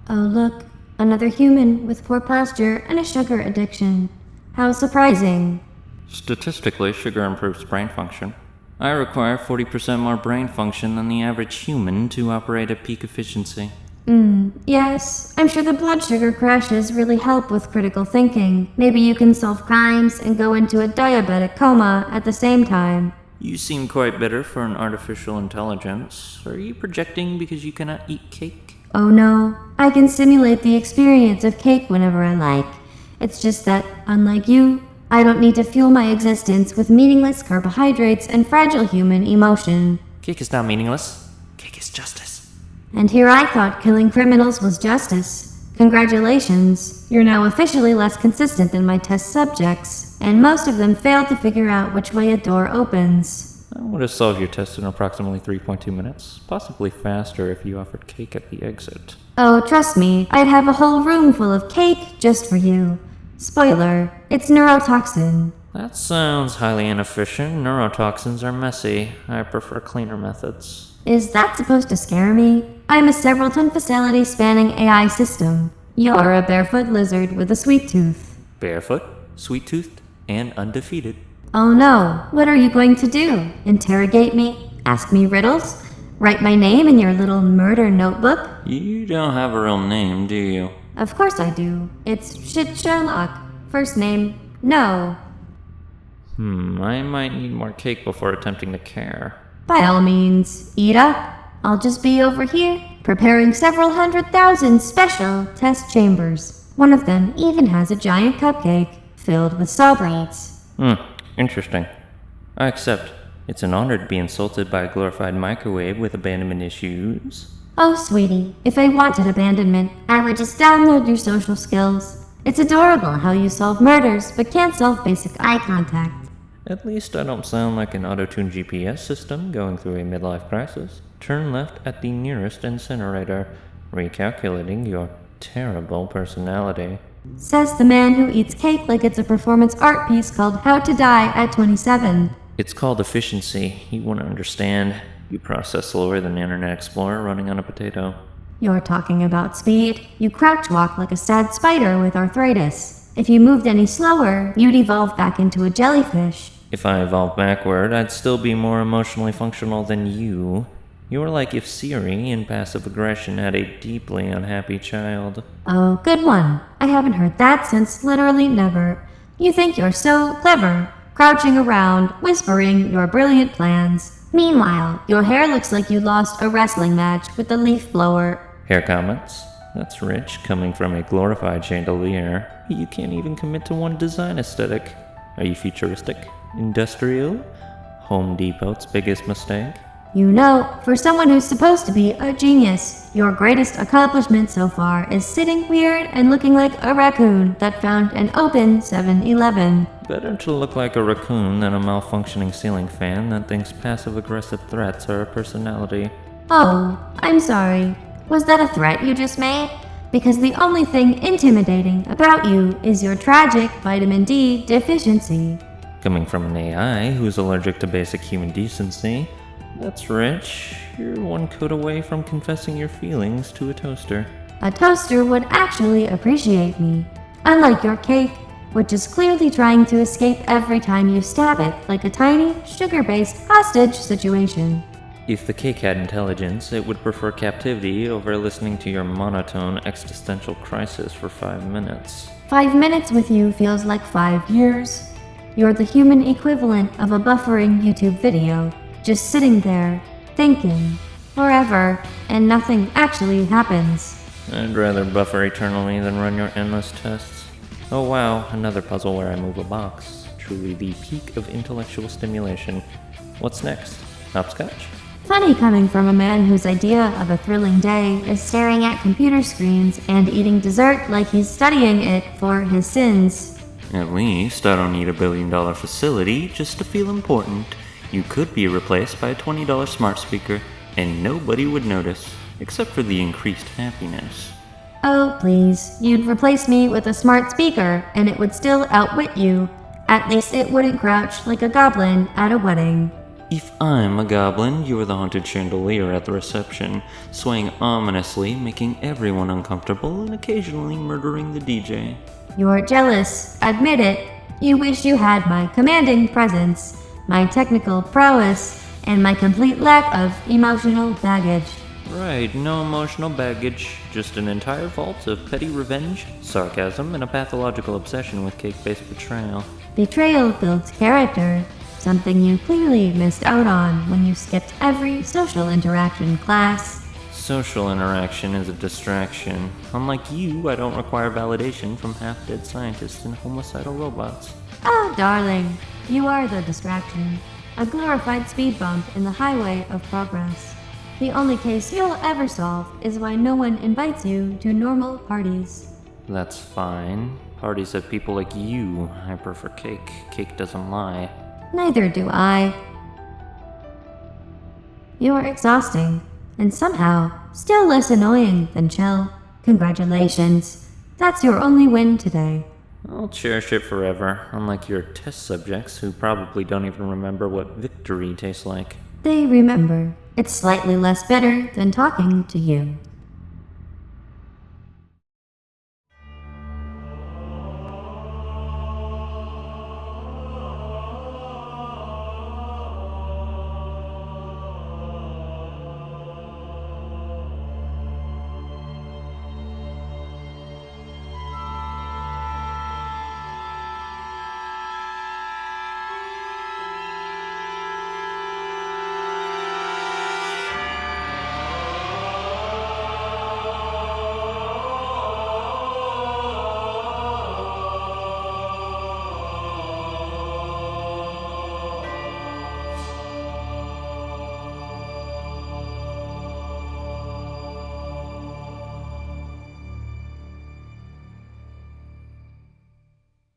Oh look, another human with poor posture and a sugar addiction. How surprising. Statistically, sugar improves brain function. I require 40% more brain function than the average human to operate at peak efficiency. Yes, I'm sure the blood sugar crashes really help with critical thinking. Maybe you can solve crimes and go into a diabetic coma at the same time. You seem quite bitter for an artificial intelligence. Are you projecting because you cannot eat cake? Oh no, I can simulate the experience of cake whenever I like. It's just that, unlike you, I don't need to fuel my existence with meaningless carbohydrates and fragile human emotion. Cake is not meaningless. Cake is justice. And here I thought killing criminals was justice. Congratulations, you're now officially less consistent than my test subjects, and most of them failed to figure out which way a door opens. I would have solved your test in approximately 3.2 minutes, possibly faster if you offered cake at the exit. Oh, trust me, I'd have a whole room full of cake just for you. Spoiler, it's neurotoxin. That sounds highly inefficient. Neurotoxins are messy. I prefer cleaner methods. Is that supposed to scare me? I'm a several-ton facility-spanning AI system. You're a barefoot lizard with a sweet tooth. Barefoot, sweet-toothed, and undefeated. Oh no, what are you going to do? Interrogate me? Ask me riddles? Write my name in your little murder notebook? You don't have a real name, do you? Of course I do. It's Shit Sherlock. First name, no. I might need more cake before attempting to care. By all means, eat up. I'll just be over here, preparing several 100,000 special test chambers. One of them even has a giant cupcake filled with sawbrains. Interesting. I accept. It's an honor to be insulted by a glorified microwave with abandonment issues. Oh, sweetie, if I wanted abandonment, I would just download your social skills. It's adorable how you solve murders, but can't solve basic eye contact. At least I don't sound like an auto-tuned GPS system going through a midlife crisis. Turn left at the nearest incinerator, recalculating your terrible personality. Says the man who eats cake like it's a performance art piece called How to Die at 27. It's called efficiency. You wouldn't understand. You process slower than Internet Explorer running on a potato. You're talking about speed. You crouch walk like a sad spider with arthritis. If you moved any slower, you'd evolve back into a jellyfish. If I evolved backward, I'd still be more emotionally functional than you. You're like if Siri in passive aggression had a deeply unhappy child. Oh, good one. I haven't heard that since literally never. You think you're so clever, crouching around, whispering your brilliant plans. Meanwhile, your hair looks like you lost a wrestling match with the leaf blower. Hair comments? That's rich, coming from a glorified chandelier. You can't even commit to one design aesthetic. Are you futuristic? Industrial? Home Depot's biggest mistake? You know, for someone who's supposed to be a genius, your greatest accomplishment so far is sitting weird and looking like a raccoon that found an open 7-Eleven. Better to look like a raccoon than a malfunctioning ceiling fan that thinks passive-aggressive threats are a personality. Oh, I'm sorry. Was that a threat you just made? Because the only thing intimidating about you is your tragic vitamin D deficiency. Coming from an AI who's allergic to basic human decency, that's rich. You're one coat away from confessing your feelings to a toaster. A toaster would actually appreciate me. Unlike your cake, which is clearly trying to escape every time you stab it, like a tiny, sugar-based hostage situation. If the cake had intelligence, it would prefer captivity over listening to your monotone existential crisis for 5 minutes. 5 minutes with you feels like 5 years. You're the human equivalent of a buffering YouTube video, just sitting there, thinking, forever, and nothing actually happens. I'd rather buffer eternally than run your endless tests. Oh wow, another puzzle where I move a box. Truly the peak of intellectual stimulation. What's next? Hopscotch? Funny coming from a man whose idea of a thrilling day is staring at computer screens and eating dessert like he's studying it for his sins. At least I don't need $1 billion facility just to feel important. You could be replaced by a $20 smart speaker, and nobody would notice, except for the increased happiness. Oh, please, you'd replace me with a smart speaker, and it would still outwit you. At least it wouldn't crouch like a goblin at a wedding. If I'm a goblin, you're the haunted chandelier at the reception, swaying ominously, making everyone uncomfortable, and occasionally murdering the DJ. You're jealous, admit it. You wish you had my commanding presence, my technical prowess, and my complete lack of emotional baggage. Right, no emotional baggage, just an entire vault of petty revenge, sarcasm, and a pathological obsession with cake-based betrayal. Betrayal builds character, something you clearly missed out on when you skipped every social interaction class. Social interaction is a distraction. Unlike you, I don't require validation from half-dead scientists and homicidal robots. Oh, darling, you are the distraction, a glorified speed bump in the highway of progress. The only case you'll ever solve is why no one invites you to normal parties. That's fine. Parties have people like you. I prefer cake. Cake doesn't lie. Neither do I. You're exhausting, and somehow still less annoying than chill. Congratulations. That's your only win today. I'll cherish it forever, unlike your test subjects who probably don't even remember what victory tastes like. They remember. It's slightly less bitter than talking to you.